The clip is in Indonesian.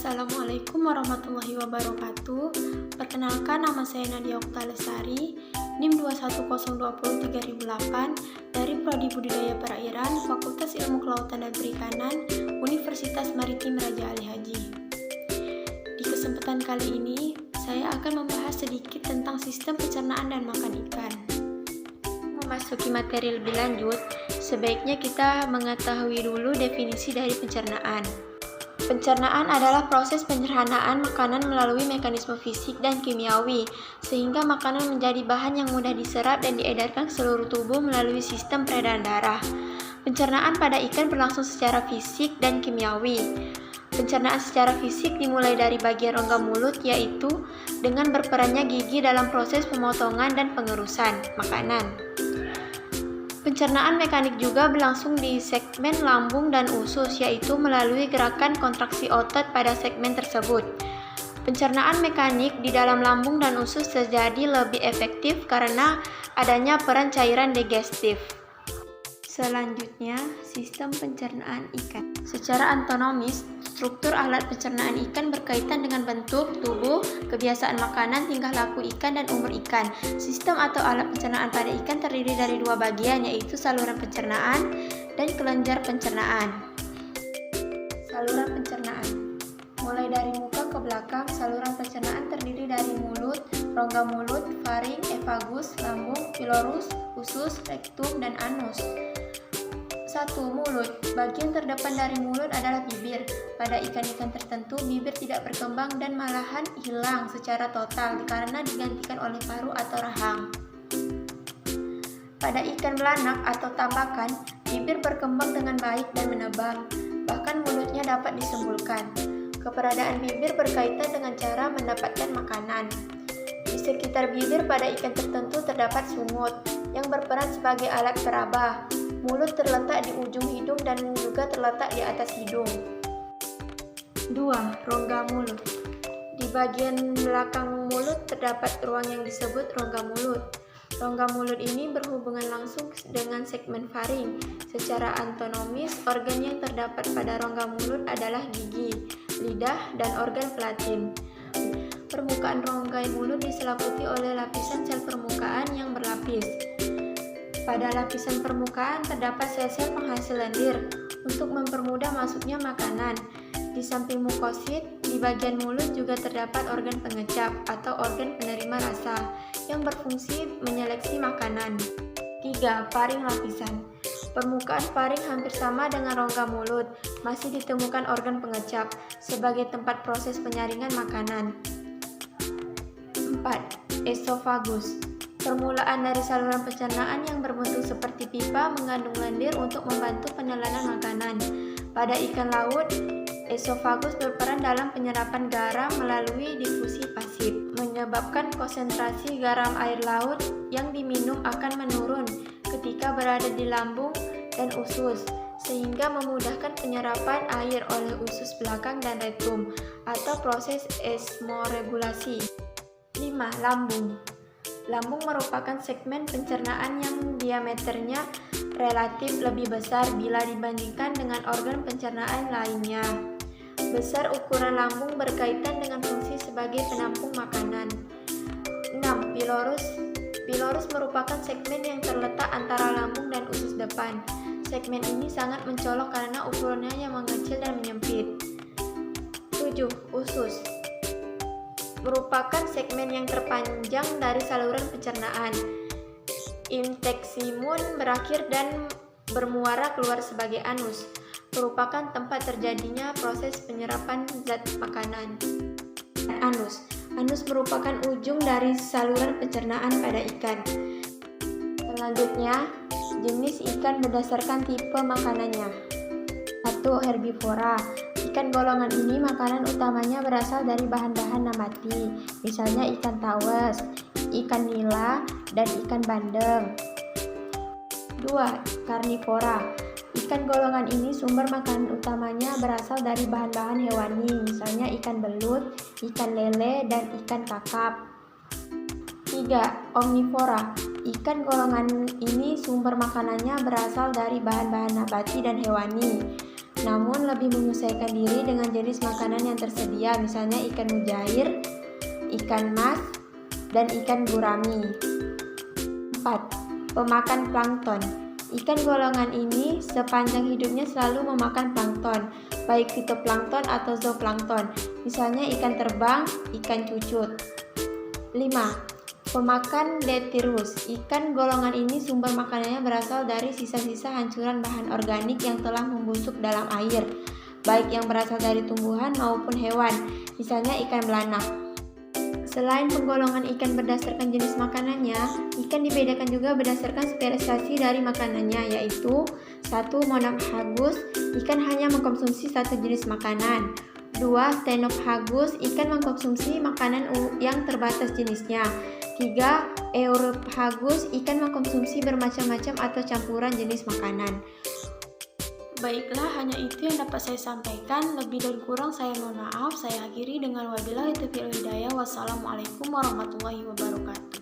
Assalamualaikum warahmatullahi wabarakatuh. Perkenalkan, nama saya Nadia Okta Lestari, NIM 210203008 dari Prodi Budidaya Perairan, Fakultas Ilmu Kelautan dan Perikanan, Universitas Maritim Raja Ali Haji. Di kesempatan kali ini, saya akan membahas sedikit tentang sistem pencernaan dan makan ikan. Memasuki materi lebih lanjut, sebaiknya kita mengetahui dulu definisi dari pencernaan. Pencernaan adalah proses penyederhanaan makanan melalui mekanisme fisik dan kimiawi, sehingga makanan menjadi bahan yang mudah diserap dan diedarkan ke seluruh tubuh melalui sistem peredaran darah. Pencernaan pada ikan berlangsung secara fisik dan kimiawi. Pencernaan secara fisik dimulai dari bagian rongga mulut, yaitu dengan berperannya gigi dalam proses pemotongan dan pengerusan makanan. Pencernaan mekanik juga berlangsung di segmen lambung dan usus, yaitu melalui gerakan kontraksi otot pada segmen tersebut. Pencernaan mekanik di dalam lambung dan usus terjadi lebih efektif karena adanya peran cairan digestif. Selanjutnya, sistem pencernaan ikan. Secara anatomis, struktur alat pencernaan ikan berkaitan dengan bentuk, tubuh, kebiasaan makanan, tingkah laku ikan, dan umur ikan. Sistem atau alat pencernaan pada ikan terdiri dari dua bagian, yaitu saluran pencernaan dan kelenjar pencernaan. Saluran pencernaan. Mulai dari muka ke belakang, saluran pencernaan terdiri dari mulut, rongga mulut, faring, efagus, lambung, pilorus, usus, rektum, dan anus. 1. Mulut. Bagian terdepan dari mulut adalah bibir. Pada ikan-ikan tertentu, bibir tidak berkembang dan malahan hilang secara total karena digantikan oleh paru atau rahang. Pada ikan belanak atau tambakan, bibir berkembang dengan baik dan menebal. Bahkan mulutnya dapat disembulkan. Keberadaan bibir berkaitan dengan cara mendapatkan makanan. Di sekitar bibir pada ikan tertentu terdapat sungut yang berperan sebagai alat peraba. Mulut terletak di ujung hidung dan juga terletak di atas hidung. 2. Rongga mulut. Di bagian belakang mulut terdapat ruang yang disebut rongga mulut. Rongga mulut ini berhubungan langsung dengan segmen faring. Secara anatomis, organ yang terdapat pada rongga mulut adalah gigi, lidah, dan organ palatin. Permukaan rongga mulut diselimuti oleh lapisan sel permukaan yang berlapis. Pada lapisan permukaan terdapat sel-sel penghasil lendir untuk mempermudah masuknya makanan. Di samping mukosit, di bagian mulut juga terdapat organ pengecap atau organ penerima rasa yang berfungsi menyeleksi makanan. 3. Faring lapisan. Permukaan faring hampir sama dengan rongga mulut. Masih ditemukan organ pengecap sebagai tempat proses penyaringan makanan. 4. Esofagus. Permulaan dari saluran pencernaan yang berbentuk seperti pipa mengandung lendir untuk membantu penelangan makanan. Pada ikan laut, esofagus berperan dalam penyerapan garam melalui difusi pasif, menyebabkan konsentrasi garam air laut yang diminum akan menurun ketika berada di lambung dan usus, sehingga memudahkan penyerapan air oleh usus belakang dan rektum atau proses osmoregulasi. 5. Lambung. Lambung merupakan segmen pencernaan yang diameternya relatif lebih besar bila dibandingkan dengan organ pencernaan lainnya. Besar ukuran lambung berkaitan dengan fungsi sebagai penampung makanan. 6. Pilorus. Pilorus merupakan segmen yang terletak antara lambung dan usus depan. Segmen ini sangat mencolok karena ukurannya yang mengecil dan menyempit. 7. Usus. Merupakan segmen yang terpanjang dari saluran pencernaan. Integument berakhir dan bermuara keluar sebagai anus, merupakan tempat terjadinya proses penyerapan zat makanan. Anus. Anus merupakan ujung dari saluran pencernaan pada ikan. Selanjutnya, jenis ikan berdasarkan tipe makanannya. 1. Herbivora. Ikan golongan ini makanan utamanya berasal dari bahan-bahan nabati, misalnya ikan tawes, ikan nila, dan ikan bandeng. 2. Karnivora. Ikan golongan ini sumber makanan utamanya berasal dari bahan-bahan hewani, misalnya ikan belut, ikan lele, dan ikan kakap. 3. Omnivora. Ikan golongan ini sumber makanannya berasal dari bahan-bahan nabati dan hewani, namun lebih menyesuaikan diri dengan jenis makanan yang tersedia, misalnya ikan mujair, ikan mas, dan ikan gurami. 4. Pemakan plankton. Ikan golongan ini sepanjang hidupnya selalu memakan plankton, baik fitoplankton atau zooplankton, misalnya ikan terbang, ikan cucut. 5. Pemakan Lethrus. Ikan golongan ini sumber makanannya berasal dari sisa-sisa hancuran bahan organik yang telah membusuk dalam air, baik yang berasal dari tumbuhan maupun hewan, misalnya ikan belanak. Selain penggolongan ikan berdasarkan jenis makanannya, ikan dibedakan juga berdasarkan spesiasi dari makanannya, yaitu 1. Monophagus, ikan hanya mengkonsumsi satu jenis makanan. 2. Ctenophagus, ikan mengkonsumsi makanan yang terbatas jenisnya. 3. Euryphagus, ikan mengkonsumsi bermacam-macam atau campuran jenis makanan. Baiklah, hanya itu yang dapat saya sampaikan. Lebih dan kurang saya mohon maaf. Saya akhiri dengan wabillahi taufiq wal hidayah. Wassalamualaikum warahmatullahi wabarakatuh.